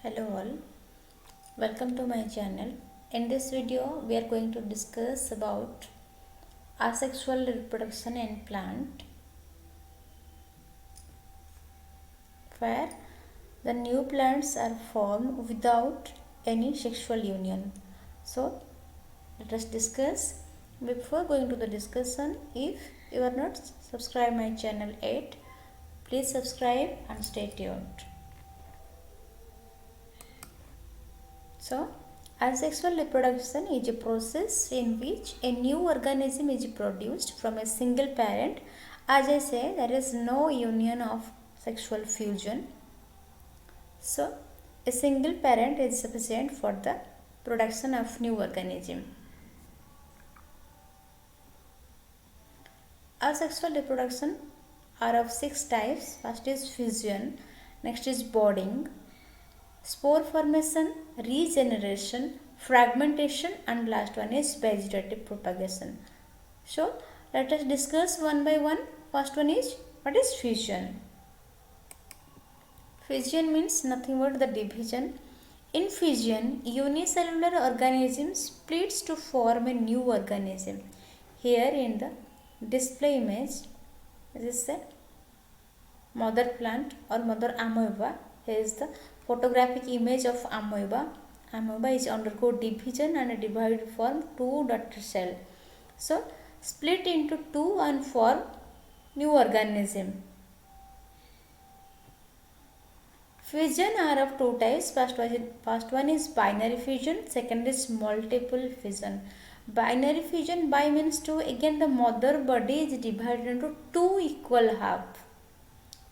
Hello all, welcome to my channel. In this video we are going to discuss about asexual reproduction in plant, where the new plants are formed without any sexual union. So let us discuss. Before going to the discussion, if you are not subscribed my channel yet, please subscribe and stay tuned. So, asexual reproduction is a process in which a new organism is produced from a single parent. As I say, there is no union of sexual fusion. So, a single parent is sufficient for the production of new organism. Asexual reproduction are of 6 types. First is fusion, next is budding, spore formation, regeneration, fragmentation, and last one is vegetative propagation. So let us discuss one by one. First one is, what is fusion? Fusion means nothing but the division. In fusion, unicellular organism splits to form a new organism. Here in the display image, this is a mother plant or mother amoeba. Here is the photographic image of amoeba. Amoeba is undergo division and divide form two daughter cell. So split into two and form new organism. Fusion are of two types. First one is binary fusion. Second is multiple fusion. Binary fusion, bi means two. Again the mother body is divided into two equal half.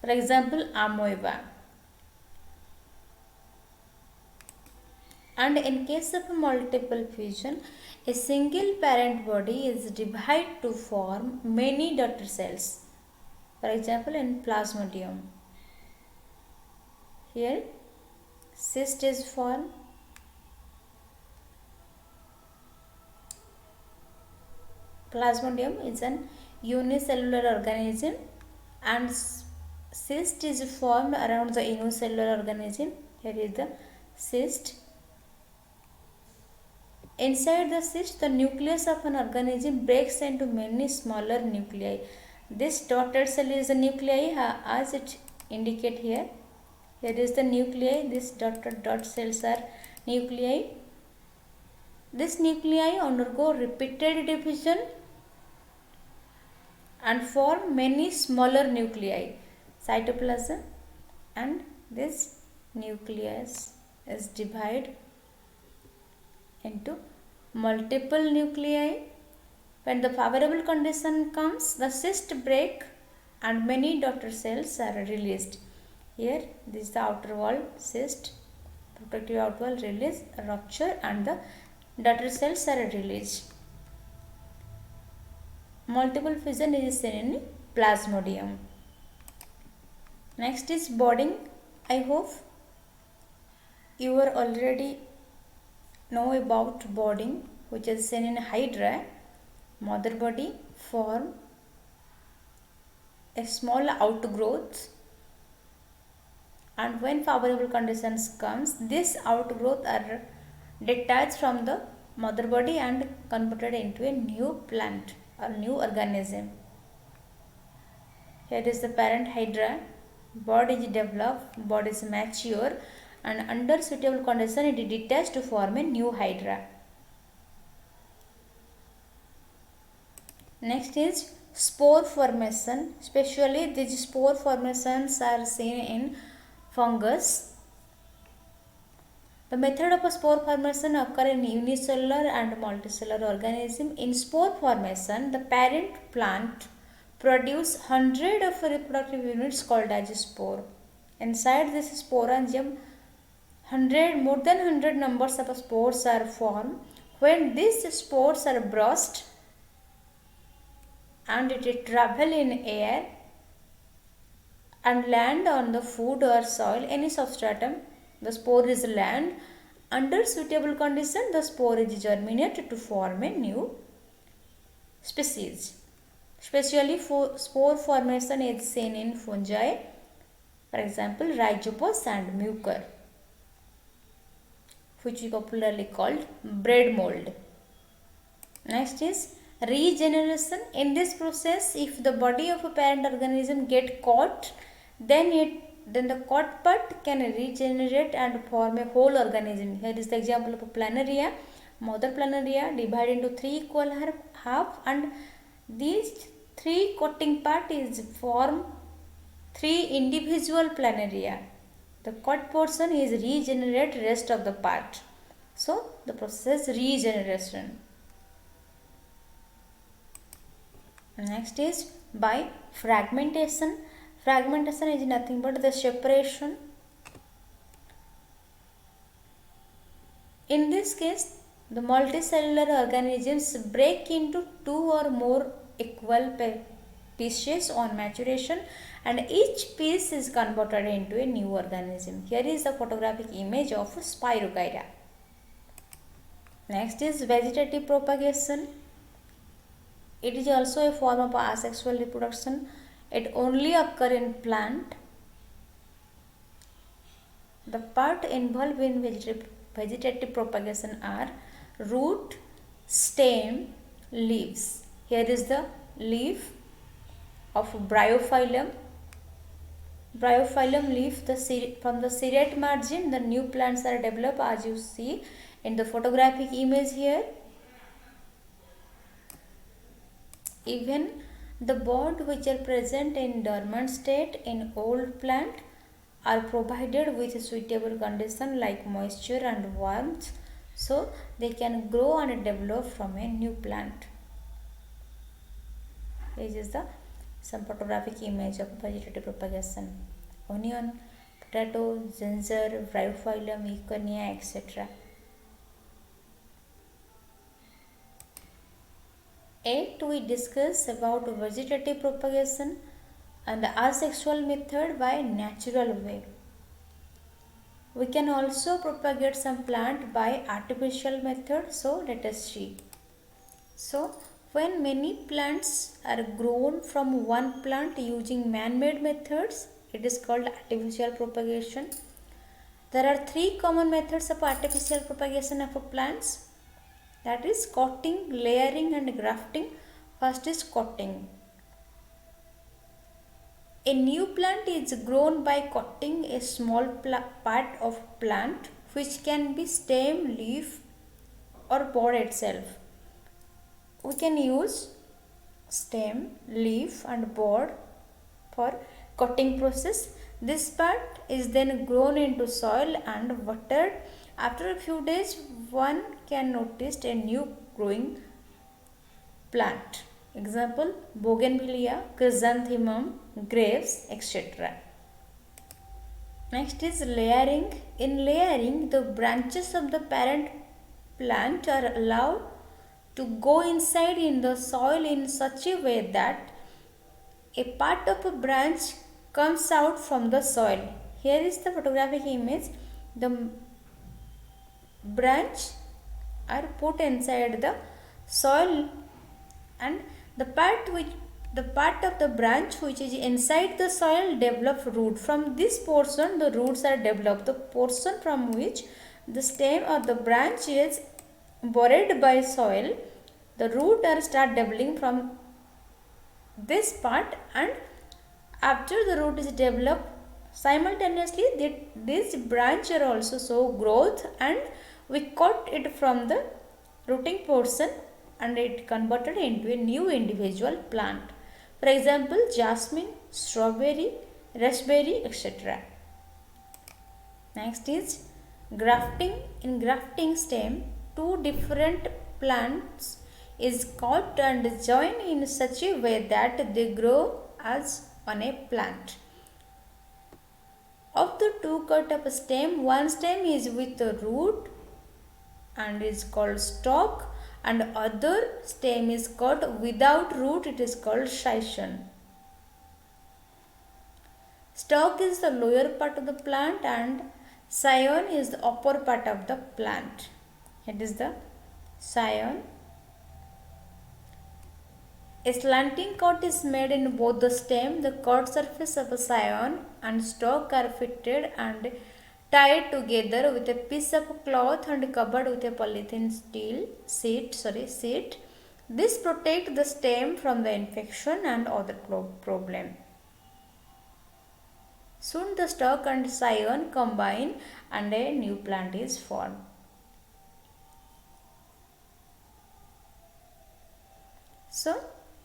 For example, amoeba. And in case of multiple fusion, a single parent body is divided to form many daughter cells. For example, in Plasmodium. Here, cyst is formed. Plasmodium is an unicellular organism and cyst is formed around the unicellular organism. Here is the cyst. Inside the cyst, the nucleus of an organism breaks into many smaller nuclei. This dotted cell is the nuclei as it indicate here. Here is the nuclei. These dot cells are nuclei. This nuclei undergo repeated division and form many smaller nuclei, cytoplasm, and this nucleus is divided into multiple nuclei. When the favorable condition comes, the cyst break and many daughter cells are released. Here, this is the outer wall cyst, protective outer wall release, rupture, and the daughter cells are released. Multiple fusion is seen in Plasmodium. Next is budding. I hope you are already know about budding, which is seen in Hydra. Mother body form a small outgrowth, and when favorable conditions comes, this outgrowth are detached from the mother body and converted into a new plant or new organism. Here is the parent Hydra. Bud is developed, bud is mature, and under suitable condition it is detached to form a new Hydra. Next is spore formation. Especially these spore formations are seen in fungus. The method of spore formation occur in unicellular and multicellular organism. In spore formation, the parent plant produce hundred of reproductive units called as spore. Inside this sporangium, more than 100 numbers of spores are formed. When these spores are burst and it travel in air and land on the food or soil, any substratum, the spore is land. Under suitable condition, the spore is germinated to form a new species. Especially spore formation is seen in fungi, for example, Rhizopus and Mucor. which is popularly called bread mold. Next is regeneration. In this process, if the body of a parent organism get caught, then the caught part can regenerate and form a whole organism. Here is the example of a planaria. Mother planaria divide into three equal half, and these three coating part is form three individual planaria. The cut portion is regenerate rest of the part. So the process regeneration. Next is by fragmentation. Fragmentation is nothing but the separation. In this case, the multicellular organisms break into two or more equal pieces on maturation, and each piece is converted into a new organism. Here is a photographic image of Spirogyra. Next is vegetative propagation. It is also a form of asexual reproduction. It only occurs in plant. The part involved in vegetative propagation are root, stem, leaves. Here is the leaf of Bryophyllum. Bryophyllum leaf, from the serrate margin, the new plants are developed, as you see in the photographic image here. Even the bud which are present in dormant state in old plant are provided with suitable condition like moisture and warmth, so they can grow and develop from a new plant. This is some photographic image of vegetative propagation. Onion, potato, ginger, Bryophyllum, Eichhornia, etc. 8. We discuss about vegetative propagation and the asexual method by natural way. We can also propagate some plant by artificial method, so let us see. So when many plants are grown from one plant using man-made methods, it is called artificial propagation. There are three common methods of artificial propagation of plants. That is cutting, layering and grafting. First is cutting. A new plant is grown by cutting a small part of plant, which can be stem, leaf or bud itself. We can use stem, leaf and bud for cutting process. This part is then grown into soil and watered. After a few days, one can notice a new growing plant. Example, bougainvillea, chrysanthemum, grapes, etc. Next is layering. In layering, the branches of the parent plant are allowed to go inside in the soil in such a way that a part of a branch comes out from the soil. Here is the photographic image. The branch are put inside the soil, and the part of the branch which is inside the soil develops root. From this portion the roots are developed. The portion from which the stem or the branch is buried by soil, the root are start developing from this part, and after the root is developed, simultaneously this branch are also show growth, and we cut it from the rooting portion and it converted into a new individual plant. For example, jasmine, strawberry, raspberry, etc. Next is grafting. In grafting stem, two different plants is cut and joined in such a way that they grow as on a plant. Of the two cut of a stem, one stem is with a root and is called stalk, and other stem is cut without root, it is called scion. Stalk is the lower part of the plant and scion is the upper part of the plant. It is the scion. A slanting cut is made in both the stem. The cut surface of a scion and stalk are fitted and tied together with a piece of cloth and covered with a polythene sheet. This protects the stem from the infection and other problem. Soon the stalk and scion combine and a new plant is formed. So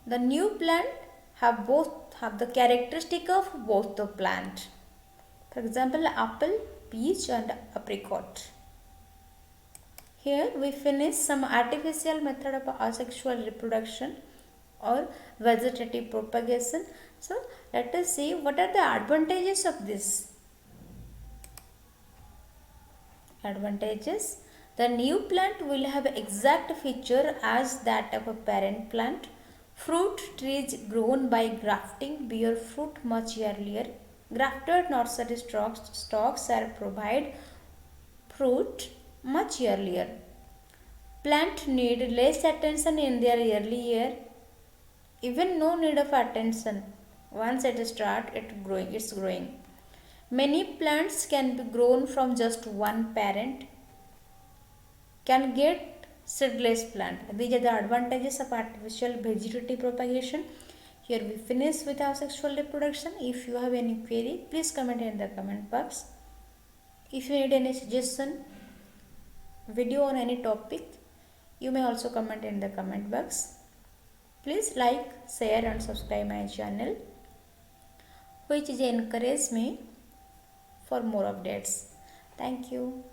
the new plant have the characteristic of both the plant. For example, apple, peach and apricot. Here we finish some artificial method of asexual reproduction or vegetative propagation. So let us see what are the advantages of this. Advantages: the new plant will have exact feature as that of a parent plant. Fruit trees grown by grafting bear fruit much earlier. Grafted nursery stalks are provide fruit much earlier. Plant need less attention in their early year. Even no need of attention. Once it starts, it's growing. Many plants can be grown from just one parent. Can get seedless plant. These are the advantages of artificial vegetative propagation. Here we finish with our sexual reproduction. If you have any query, please comment in the comment box. If you need any suggestion, video on any topic, you may also comment in the comment box. Please like, share and subscribe my channel, which encourages me for more updates. Thank you.